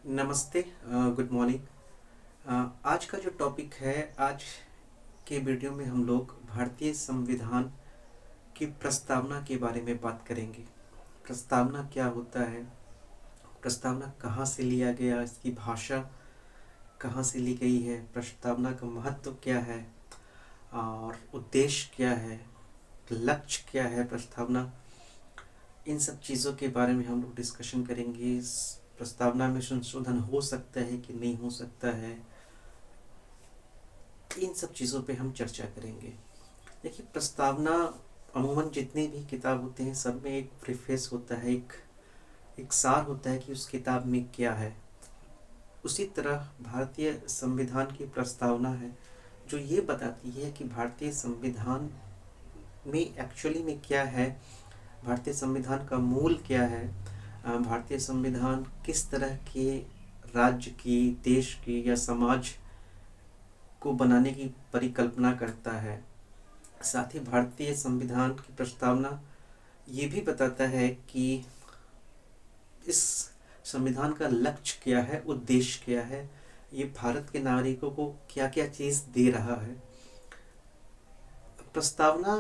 नमस्ते। Good morning. आज का जो टॉपिक है, आज के वीडियो में हम लोग भारतीय संविधान की प्रस्तावना के बारे में बात करेंगे। प्रस्तावना क्या होता है, प्रस्तावना कहाँ से लिया गया, इसकी भाषा कहाँ से ली गई है, प्रस्तावना का महत्व क्या है और उद्देश्य क्या है, लक्ष्य क्या है प्रस्तावना, इन सब चीज़ों के बारे में हम लोग डिस्कशन करेंगे। इस प्रस्तावना में संशोधन हो सकता है कि नहीं हो सकता है, इन सब चीज़ों पे हम चर्चा करेंगे। देखिए, प्रस्तावना अमूमन जितने भी किताब होते हैं सब में एक प्रीफेस होता है, एक सार होता है कि उस किताब में क्या है। उसी तरह भारतीय संविधान की प्रस्तावना है जो ये बताती है कि भारतीय संविधान में एक्चुअली में क्या है, भारतीय संविधान का मूल क्या है, भारतीय संविधान किस तरह के राज्य की, देश की या समाज को बनाने की परिकल्पना करता है। साथ ही भारतीय संविधान की प्रस्तावना ये भी बताता है कि इस संविधान का लक्ष्य क्या है, उद्देश्य क्या है, ये भारत के नागरिकों को क्या क्या चीज़ दे रहा है। प्रस्तावना,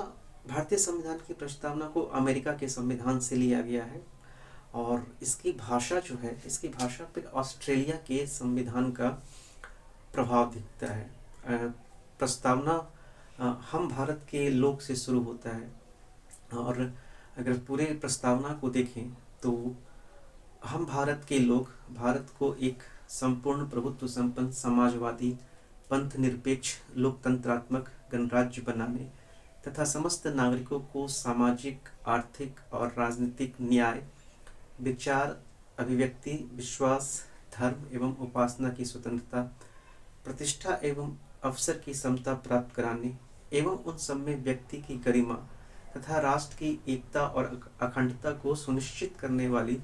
भारतीय संविधान की प्रस्तावना को अमेरिका के संविधान से लिया गया है और इसकी भाषा जो है, इसकी भाषा पे ऑस्ट्रेलिया के संविधान का प्रभाव दिखता है। प्रस्तावना हम भारत के लोग से शुरू होता है और अगर पूरे प्रस्तावना को देखें तो हम भारत के लोग भारत को एक संपूर्ण प्रभुत्व संपन्न समाजवादी पंथ निरपेक्ष लोकतंत्रात्मक गणराज्य बनाने तथा समस्त नागरिकों को सामाजिक, आर्थिक और राजनीतिक न्याय, विचार, अभिव्यक्ति, विश्वास, धर्म एवं उपासना की स्वतंत्रता, प्रतिष्ठा एवं अवसर की समता प्राप्त कराने एवं उन सब में व्यक्ति की गरिमा तथा राष्ट्र की एकता और अखंडता को सुनिश्चित करने वाली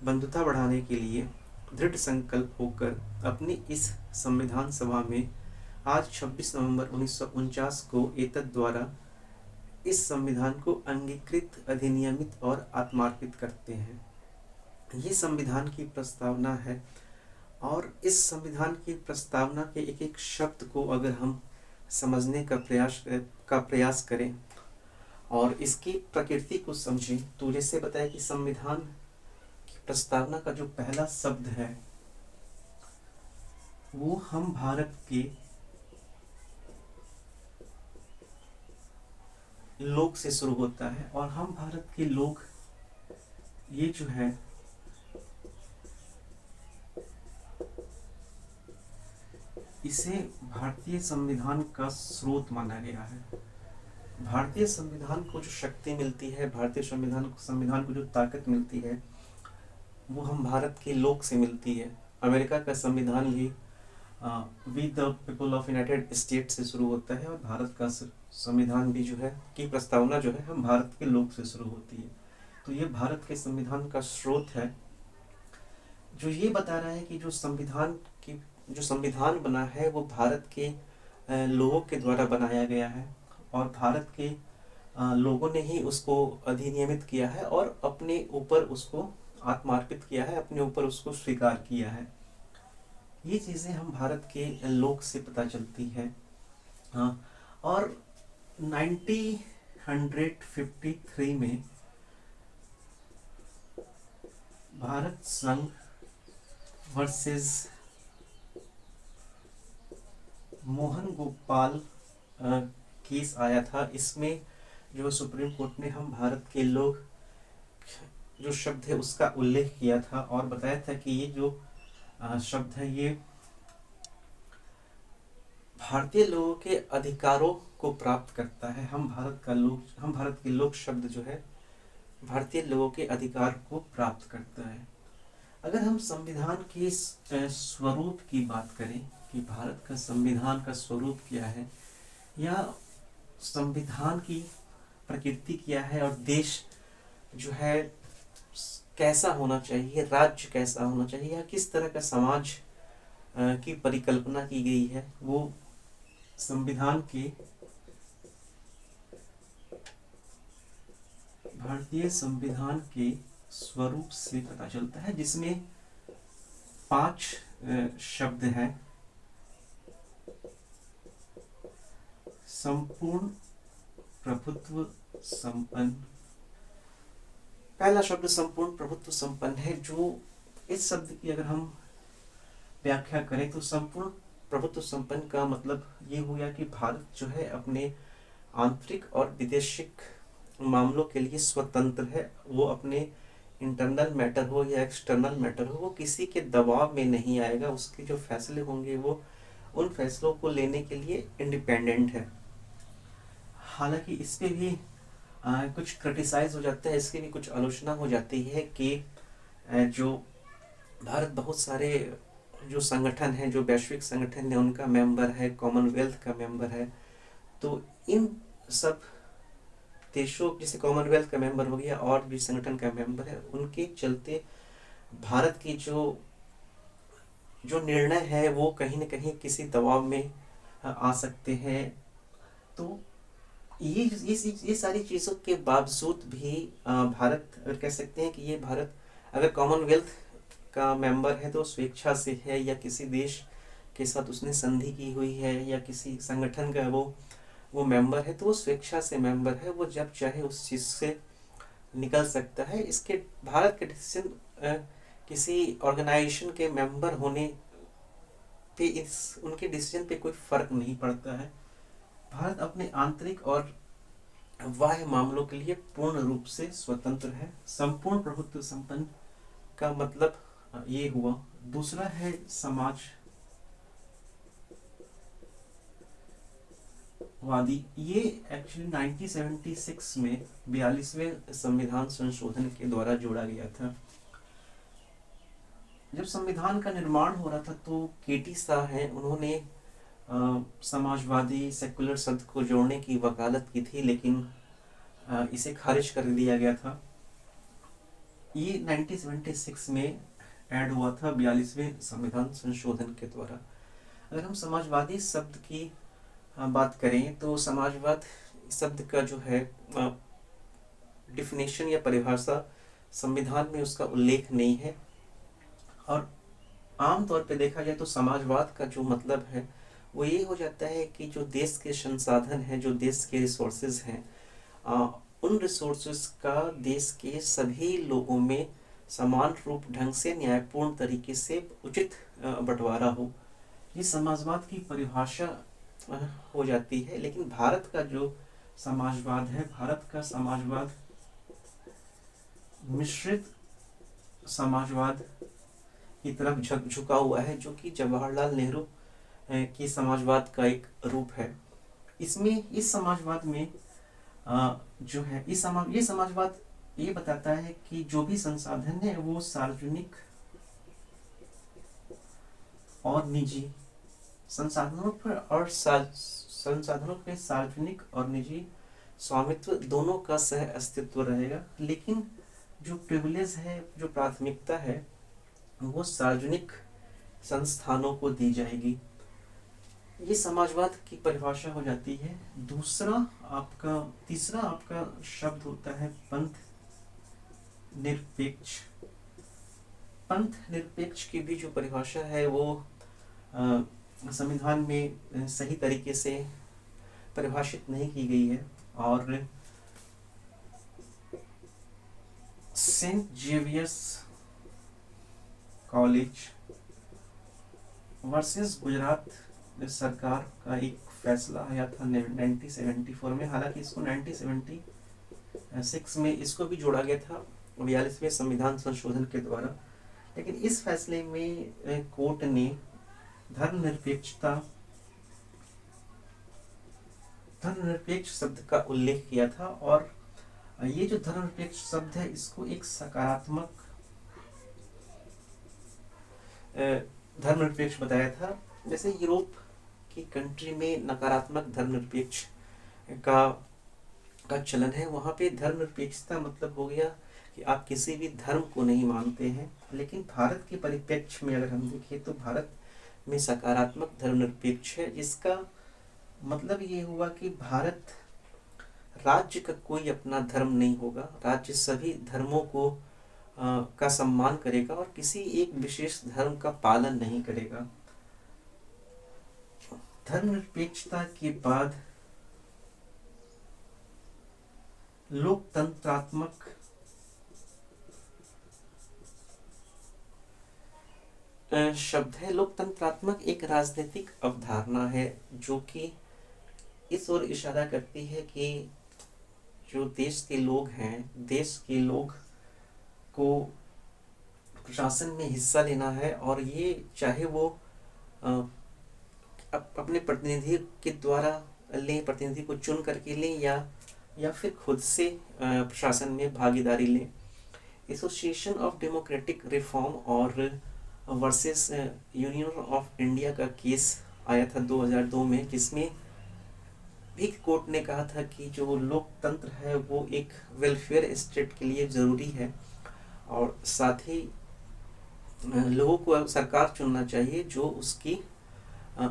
बंधुता बढ़ाने के लिए दृढ़ संकल्प होकर अपनी इस संविधान सभा में आज 26 नवंबर 1949 को एतद द्वारा इस संविधान को अंगीकृत, अधिनियमित और आत्मार्पित करते हैं। ये संविधान की प्रस्तावना है और इस संविधान की प्रस्तावना के एक एक शब्द को अगर हम समझने का प्रयास करें और इसकी प्रकृति को समझें तो जैसे बताया कि संविधान की प्रस्तावना का जो पहला शब्द है वो हम भारत के लोग से शुरू होता है और हम भारत के लोग ये जो है इसे भारतीय संविधान का स्रोत माना गया है। भारतीय संविधान को जो शक्ति मिलती है, भारतीय संविधान को जो ताकत मिलती है वो हम भारत के लोग से मिलती है। अमेरिका का संविधान भी we the people of United State से शुरू होता है और भारत का संविधान भी जो है की प्रस्तावना जो है हम भारत के लोग से शुरू होती है। तो ये भारत के संविधान का स्रोत है जो ये बता रहा है कि जो संविधान बना है वो भारत के लोगों के द्वारा बनाया गया है और भारत के लोगों ने ही उसको अधिनियमित किया है और अपने ऊपर उसको आत्मार्पित किया है, अपने ऊपर उसको स्वीकार किया है। ये चीज़ें हम भारत के लोग से पता चलती है। और 1953 में भारत संघ वर्सेस मोहन गोपाल केस आया था। इसमें जो सुप्रीम कोर्ट ने हम भारत के लोग जो शब्द है उसका उल्लेख किया था और बताया था कि ये जो शब्द है ये भारतीय लोगों के अधिकारों को प्राप्त करता है। हम भारत के लोग शब्द जो है भारतीय लोगों के अधिकार को प्राप्त करता है। अगर हम संविधान के स्वरूप की बात करें कि भारत का संविधान का स्वरूप क्या है या संविधान की प्रकृति क्या है और देश जो है कैसा होना चाहिए, राज्य कैसा होना चाहिए या किस तरह का समाज की परिकल्पना की गई है, वो संविधान के भारतीय संविधान के स्वरूप से पता चलता है, जिसमें 5 शब्द हैं। संपूर्ण प्रभुत्व संपन्न। पहला शब्द संपूर्ण प्रभुत्व संपन्न है, जो इस शब्द की अगर हम व्याख्या करें तो संपूर्ण प्रभुत्व संपन्न का मतलब ये हो गया कि भारत जो है अपने आंतरिक और विदेशिक मामलों के लिए स्वतंत्र है। वो अपने इंटरनल मैटर हो या एक्सटर्नल मैटर हो, वो किसी के दबाव में नहीं आएगा। उसके जो फैसले होंगे वो उन फैसलों को लेने के लिए इंडिपेंडेंट है। हालांकि इस पे भी कुछ क्रिटिसाइज हो जाता है, इसकी भी कुछ आलोचना हो जाती है कि जो भारत बहुत सारे जो संगठन हैं, जो वैश्विक संगठन है उनका मेंबर है, कॉमनवेल्थ का मेंबर है। तो इन सब देशों, जैसे कॉमनवेल्थ का मेंबर हो गया और भी संगठन का मेंबर है, उनके चलते भारत की जो जो निर्णय है वो कहीं न कहीं किसी दबाव में आ सकते हैं। तो ये सारी चीज़ों के बावजूद भी भारत, अगर कह सकते हैं कि ये भारत अगर कॉमनवेल्थ का मेंबर है तो स्वेच्छा से है, या किसी देश के साथ उसने संधि की हुई है, या किसी संगठन का वो मेंबर है तो वो स्वेच्छा से मेंबर है। वो जब चाहे उस चीज़ से निकल सकता है। इसके भारत के डिसीजन किसी ऑर्गेनाइजेशन के मेंबर होने पे उनके डिसीजन पे कोई फर्क नहीं पड़ता है। भारत अपने आंतरिक और बाह्य मामलों के लिए पूर्ण रूप से स्वतंत्र है। संपूर्ण प्रभुत्व संपन्न का मतलब ये हुआ। दूसरा है समाजवादी। ये एक्चुअली 1976 में 42वें संविधान संशोधन के द्वारा जोड़ा गया था। जब संविधान का निर्माण हो रहा था तो केटी शाह हैं, उन्होंने समाजवादी सेकुलर शब्द को जोड़ने की वकालत की थी, लेकिन इसे खारिज कर दिया गया था। ये 1976 में ऐड हुआ था 42वें संविधान संशोधन के द्वारा। अगर हम समाजवादी शब्द की बात करें तो समाजवाद शब्द का जो है डिफिनेशन या परिभाषा संविधान में उसका उल्लेख नहीं है। और आमतौर पे देखा जाए तो समाजवाद का जो मतलब है वो ये हो जाता है कि जो देश के संसाधन हैं, जो देश के रिसोर्सेज हैं, उन रिसोर्सेज का देश के सभी लोगों में समान रूप ढंग से न्यायपूर्ण तरीके से उचित बंटवारा हो। ये समाजवाद की परिभाषा हो जाती है। लेकिन भारत का जो समाजवाद है, भारत का समाजवाद मिश्रित समाजवाद की तरफ झुका हुआ है, जो कि जवाहरलाल नेहरू की समाजवाद का एक रूप है। इस समाजवाद में जो है ये समाजवाद ये बताता है कि जो भी संसाधन है वो सार्वजनिक और निजी संसाधनों पे सार्वजनिक और निजी स्वामित्व दोनों का सह अस्तित्व रहेगा। लेकिन जो प्रिविलेज है, जो प्राथमिकता है, वो सार्वजनिक संस्थानों को दी जाएगी। ये समाजवाद की परिभाषा हो जाती है। तीसरा आपका शब्द होता है पंथ निरपेक्ष। पंथ निरपेक्ष की भी जो परिभाषा है वो संविधान में सही तरीके से परिभाषित नहीं की गई है। और Saint Xavier's college versus Gujarat सरकार का एक फैसला आया था 1974 में। हालांकि इसको 1976 में इसको भी जोड़ा गया था 42वें संविधान संशोधन के द्वारा। लेकिन इस फैसले में कोर्ट ने धर्मनिरपेक्ष शब्द का उल्लेख किया था। और ये जो धर्मनिरपेक्ष शब्द है इसको एक सकारात्मक धर्मनिरपेक्ष बताया था। जैसे यूरोप की कंट्री में नकारात्मक धर्मनिरपेक्ष का चलन है, वहाँ पे धर्मनिरपेक्षता मतलब हो गया कि आप किसी भी धर्म को नहीं मानते हैं। लेकिन भारत के परिप्रेक्ष्य में अगर हम देखें तो भारत में सकारात्मक धर्मनिरपेक्ष है, जिसका मतलब ये हुआ कि भारत राज्य का कोई अपना धर्म नहीं होगा। राज्य सभी धर्मों को का सम्मान करेगा और किसी एक विशेष धर्म का पालन नहीं करेगा। धर्मनिरपेक्षता के बाद लोकतंत्रात्मक शब्द है। लोकतंत्रात्मक एक राजनीतिक अवधारणा है जो कि इस ओर इशारा करती है कि जो देश के लोग हैं, देश के लोग को प्रशासन में हिस्सा लेना है और ये चाहे वो अपने प्रतिनिधि के द्वारा लें, प्रतिनिधि को चुन करके लें या फिर खुद से प्रशासन में भागीदारी लें। एसोसिएशन ऑफ डेमोक्रेटिक रिफॉर्म और वर्सेस यूनियन ऑफ इंडिया का केस आया था 2002 में, जिसमें भी कोर्ट ने कहा था कि जो लोकतंत्र है वो एक वेलफेयर स्टेट के लिए ज़रूरी है और साथ ही लोगों को सरकार चुनना चाहिए जो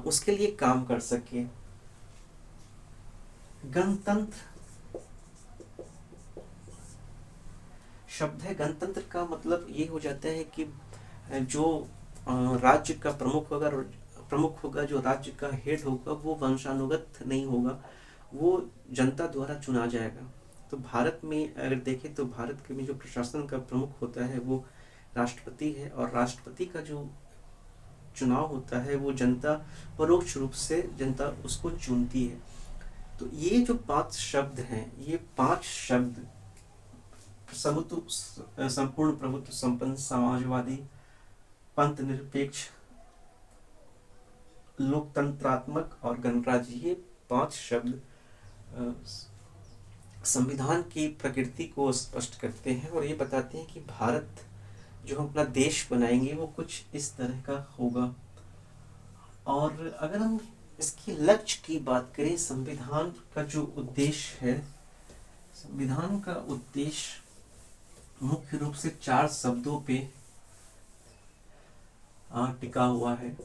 उसके लिए काम कर सके। गणतंत्र शब्द है, गणतंत्र का मतलब ये हो जाता है कि जो राज्य का प्रमुख होगा, जो राज्य का हेड होगा वो वंशानुगत नहीं होगा, वो जनता द्वारा चुना जाएगा। तो भारत में अगर देखें तो भारत के में जो प्रशासन का प्रमुख होता है वो राष्ट्रपति है और राष्ट्रपति का जो चुनाव होता है वो जनता परोक्ष रूप से जनता उसको चुनती है। तो ये जो 5 शब्द हैं, ये 5 शब्द संपूर्ण प्रभुत्व संपन्न, समाजवादी, पंथ निरपेक्ष, लोकतंत्रात्मक और गणराज्य, ये 5 शब्द संविधान की प्रकृति को स्पष्ट करते हैं और ये बताते हैं कि भारत जो हम अपना देश बनाएंगे वो कुछ इस तरह का होगा। और अगर हम इसके लक्ष्य की बात करें, संविधान का जो उद्देश्य है, संविधान का उद्देश्य मुख्य रूप से 4 शब्दों पे टिका हुआ है।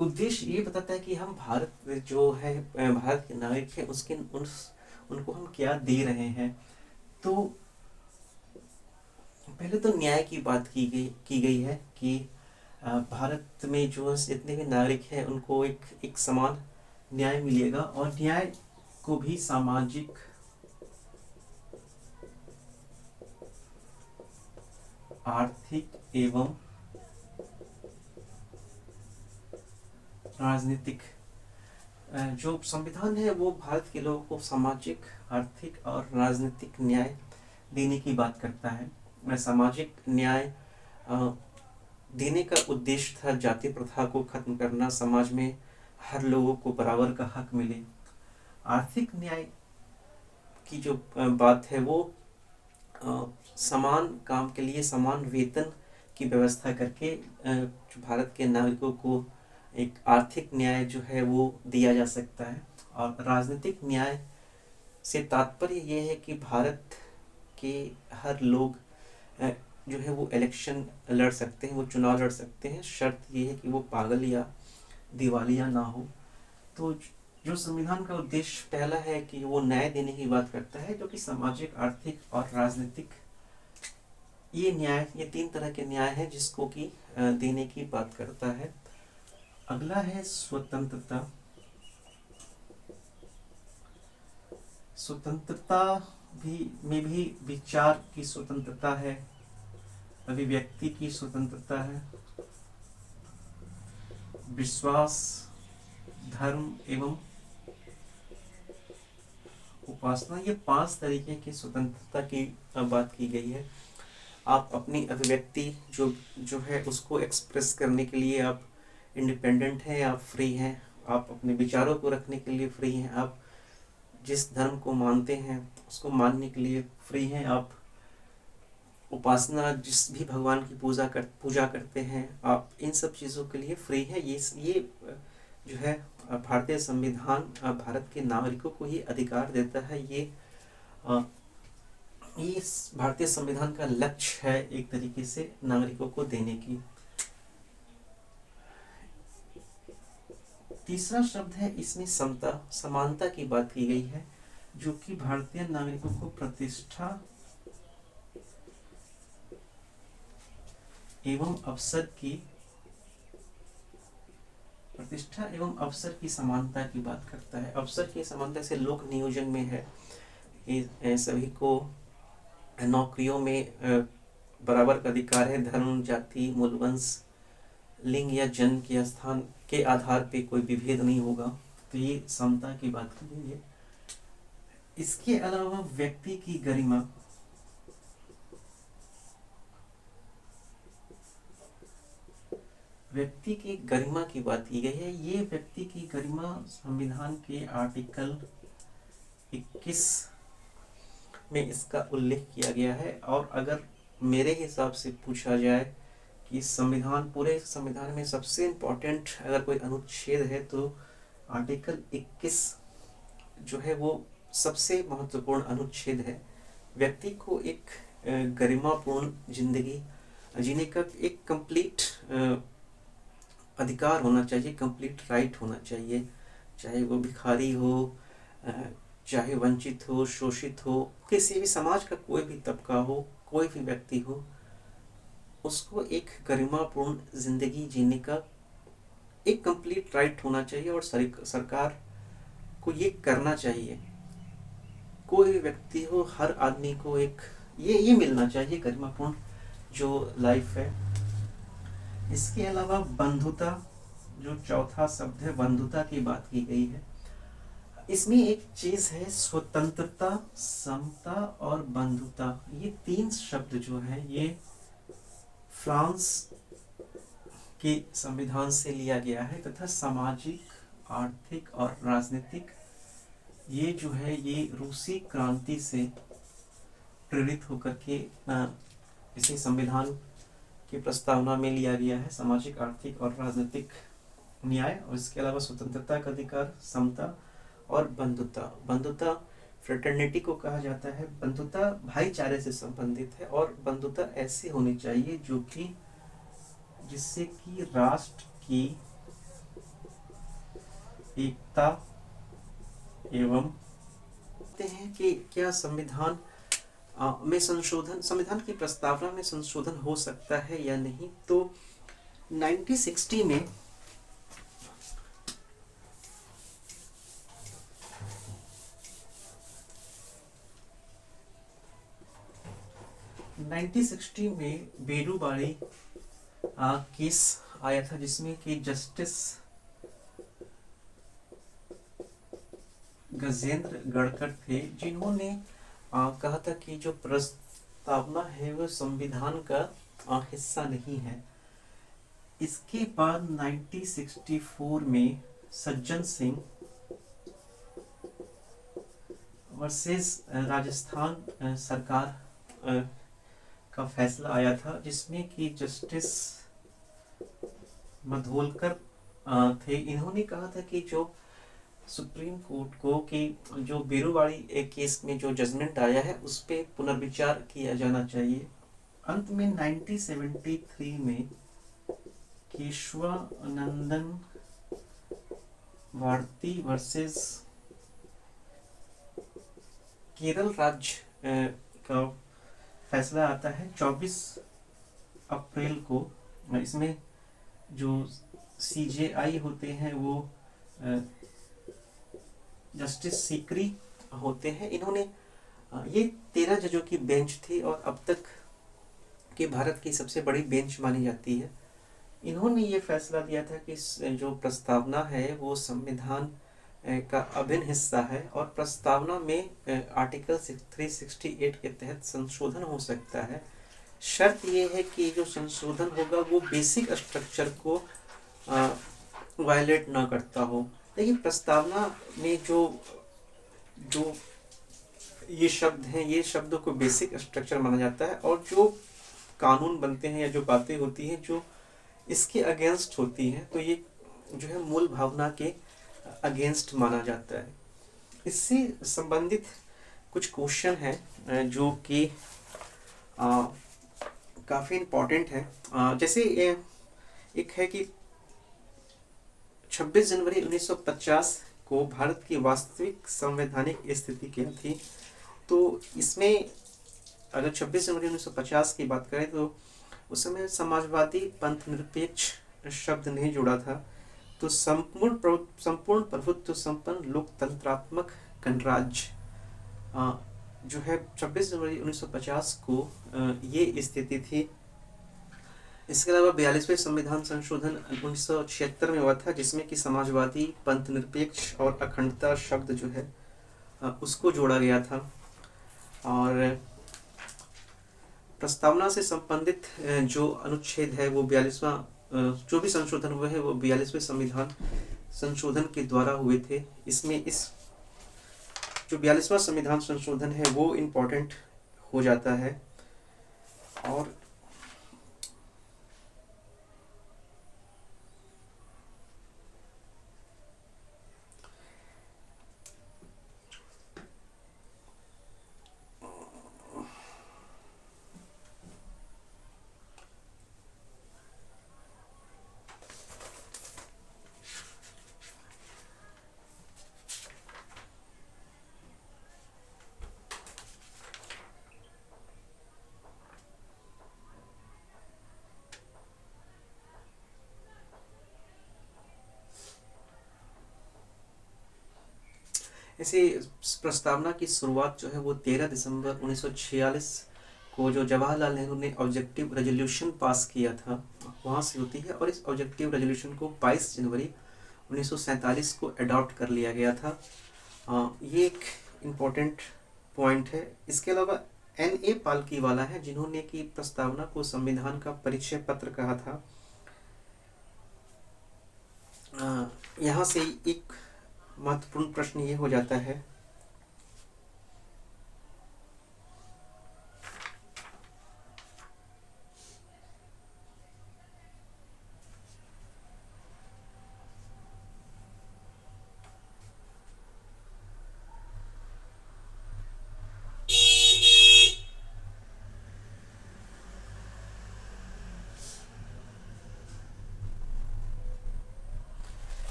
उद्देश्य ये बताता है कि हम भारत जो है, भारत के नागरिक हैं, उनको हम क्या दे रहे हैं। तो पहले तो न्याय की बात की गई है कि भारत में जो जितने भी नागरिक हैं उनको एक समान न्याय मिलेगा और न्याय को भी सामाजिक, आर्थिक एवं राजनीतिक, जो संविधान है वो भारत के लोगों को सामाजिक, आर्थिक और राजनीतिक न्याय देने की बात करता है। सामाजिक न्याय देने का उद्देश्य था जाति प्रथा को खत्म करना, समाज में हर लोगों को बराबर का हक मिले। आर्थिक न्याय की जो बात है वो समान काम के लिए समान वेतन की व्यवस्था करके जो भारत के नागरिकों को एक आर्थिक न्याय जो है वो दिया जा सकता है। और राजनीतिक न्याय से तात्पर्य ये है कि भारत के हर लोग जो है वो इलेक्शन लड़ सकते हैं, वो चुनाव लड़ सकते हैं, शर्त ये है कि वो पागल या दिवालिया ना हो। तो जो संविधान का उद्देश्य पहला है कि वो न्याय देने की बात करता है, जो कि सामाजिक, आर्थिक और राजनीतिक, ये न्याय, ये 3 तरह के न्याय है जिसको कि देने की बात करता है। अगला है स्वतंत्रता। स्वतंत्रता में भी विचार की स्वतंत्रता है, अभिव्यक्ति की स्वतंत्रता है, विश्वास, धर्म एवं उपासना, ये 5 तरीके की स्वतंत्रता की बात की गई है। आप अपनी अभिव्यक्ति जो है उसको एक्सप्रेस करने के लिए आप इंडिपेंडेंट हैं, आप फ्री हैं, आप अपने विचारों को रखने के लिए फ्री हैं, आप जिस धर्म को मानते हैं उसको मानने के लिए फ्री हैं, आप उपासना जिस भी भगवान की पूजा करते हैं, आप इन सब चीज़ों के लिए फ्री हैं। ये जो है भारतीय संविधान भारत के नागरिकों को ये अधिकार देता है। ये भारतीय संविधान का लक्ष्य है एक तरीके से नागरिकों को देने की। तीसरा शब्द है, इसमें समता, समानता की बात की गई है, जो कि भारतीय नागरिकों को प्रतिष्ठा एवं अवसर की समानता की बात करता है। अवसर की समानता से लोक नियोजन में है कि सभी को नौकरियों में बराबर का अधिकार है। धर्म, जाति, मूल वंश, लिंग या जन्म के स्थान के आधार पे कोई विभेद नहीं होगा। तो ये समता की बात की गई है। इसके अलावा व्यक्ति की गरिमा, व्यक्ति की गरिमा की बात की गई है। ये व्यक्ति की गरिमा संविधान के आर्टिकल 21 में इसका उल्लेख किया गया है। और अगर मेरे हिसाब से पूछा जाए कि संविधान, पूरे संविधान में सबसे इम्पोर्टेंट अगर कोई अनुच्छेद है तो आर्टिकल 21 जो है वो सबसे महत्वपूर्ण अनुच्छेद है। व्यक्ति को एक गरिमापूर्ण जिंदगी जीने का एक कंप्लीट अधिकार होना चाहिए, कंप्लीट राइट होना चाहिए। चाहे वो भिखारी हो, चाहे वंचित हो, शोषित हो, किसी भी समाज का कोई भी तबका हो, कोई भी व्यक्ति हो, उसको एक गरिमापूर्ण जिंदगी जीने का एक कंप्लीट राइट होना चाहिए। और सरकार को ये करना चाहिए। कोई भी व्यक्ति हो, हर आदमी को एक ये मिलना चाहिए, गरिमापूर्ण जो लाइफ है। इसके अलावा बंधुता, जो चौथा शब्द है, बंधुता की बात की गई है। इसमें एक चीज है, स्वतंत्रता, समता और बंधुता। ये तीन शब्द जो है ये फ्रांस के संविधान से लिया गया है तथा सामाजिक, आर्थिक और राजनीतिक, ये जो है ये रूसी क्रांति से प्रेरित होकर के इसी संविधान की प्रस्तावना में लिया गया है। सामाजिक, आर्थिक और राजनीतिक न्याय, और इसके अलावा स्वतंत्रता का अधिकार, समता और बंधुता। बंधुता फ्रेटर्निटी को कहा जाता है। बंधुता भाईचारे से संबंधित है और बंधुता ऐसी होनी चाहिए जो कि जिससे कि राष्ट्र की एकता एवं कहते हैं कि क्या संविधान में संशोधन, संविधान की प्रस्तावना में संशोधन हो सकता है या नहीं। तो 1960 में बेरूबारी केस आया था, जिसमें कि जस्टिस गजेंद्र गढ़कर थे, जिन्होंने कहा था कि जो प्रस्तावना है वो संविधान का हिस्सा नहीं है। इसके बाद 1964 में सज्जन सिंह वर्सेस राजस्थान सरकार का फैसला आया था, जिसमें कि जस्टिस मधोलकर थे। इन्होंने कहा था कि जो सुप्रीम कोर्ट को कि जो बेरूबाड़ी केस में जो जजमेंट आया है उस पर पुनर्विचार किया जाना चाहिए। अंत में 1973 में केशवानंदन भारती वर्सेस केरल राज्य का फैसला आता है 24 अप्रैल को। इसमें जो CJI होते हैं वो जस्टिस सीकरी होते हैं। इन्होंने ये 13 जजों की बेंच थी और अब तक के भारत की सबसे बड़ी बेंच मानी जाती है। इन्होंने ये फैसला दिया था कि जो प्रस्तावना है वो संविधान का अभिन्न हिस्सा है और प्रस्तावना में आर्टिकल 368 के तहत संशोधन हो सकता है। शर्त ये है कि जो संशोधन होगा वो बेसिक स्ट्रक्चर को वायलेट ना करता हो। लेकिन प्रस्तावना में जो ये शब्द हैं, ये शब्दों को बेसिक स्ट्रक्चर माना जाता है और जो कानून बनते हैं या जो बातें होती हैं जो इसके अगेंस्ट होती हैं, तो ये जो है मूल भावना के अगेंस्ट माना जाता है। इससे संबंधित कुछ क्वेश्चन हैं जो कि काफ़ी इम्पोर्टेंट है। जैसे एक है कि 26 जनवरी 1950 को भारत की वास्तविक संवैधानिक स्थिति क्या थी। तो इसमें अगर 26 जनवरी 1950 की बात करें तो उस समय समाजवादी पंथ निरपेक्ष शब्द नहीं जुड़ा था। तो संपूर्ण प्रभुत्व संपन्न लोकतंत्रात्मक गणराज्य जो है 26 जनवरी 1950 को ये स्थिति थी। इसके अलावा 42वें संविधान संशोधन 1976 में हुआ था, जिसमें कि समाजवादी पंथ निरपेक्ष और अखंडता शब्द जो है उसको जोड़ा गया था। और प्रस्तावना से संबंधित जो अनुच्छेद है वो 42वां जो भी संशोधन हुए हैं वो 42वें संविधान संशोधन के द्वारा हुए थे। इसमें इस जो 42वां संविधान संशोधन है वो इम्पोर्टेंट हो जाता है। और ऐसे प्रस्तावना की शुरुआत जो है वो 13 दिसंबर 1946 को जो जवाहरलाल नेहरू ने ऑब्जेक्टिव रेजोल्यूशन पास किया था वहाँ से होती है। और इस ऑब्जेक्टिव रेजोल्यूशन को 22 जनवरी 1947 को अडॉप्ट कर लिया गया था। ये एक इम्पोर्टेंट पॉइंट है। इसके अलावा N.A. पालकीवाला है जिन्होंने की प्रस्तावना को संविधान का परिचय पत्र कहा था। यहाँ से एक महत्वपूर्ण प्रश्न ये हो जाता है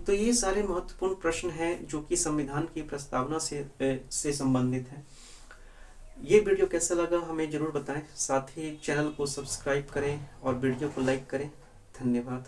तो ये सारे महत्वपूर्ण प्रश्न हैं जो कि संविधान की प्रस्तावना से संबंधित हैं। ये वीडियो कैसा लगा हमें ज़रूर बताएं। साथ ही चैनल को सब्सक्राइब करें और वीडियो को लाइक करें। धन्यवाद।